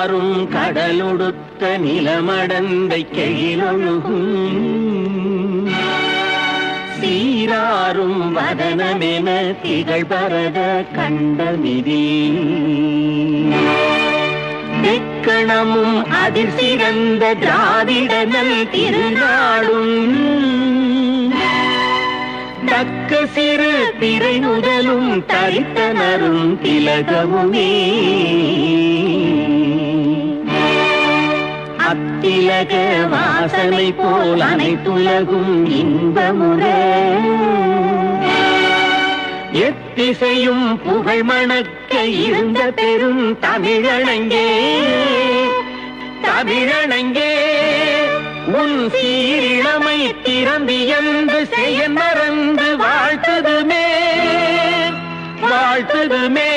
சீராரும் கடலொடுத்த நிலமடந்தை கெழிலொழுகும் சீராரும் வதனமென திகழ்பரத கண்டமிதி தெக்கணமும் அதில் சிறந்த திராவிடனல் திருநாடும் தக்க சிறு திரை முதலும் தரித்தனரும் திலகமுமே அத்திலக வாசனை போல் அனைத்துலகும் இன்பமுற எத்திசையும் புகழ் மணக்க இருந்த பெரும் தமிழனங்கே தமிழனங்கே உன் சீரிழமை திறம்பியந்து செய்ய மறந்து வாழ்த்துதுமே வாழ்த்துதுமே.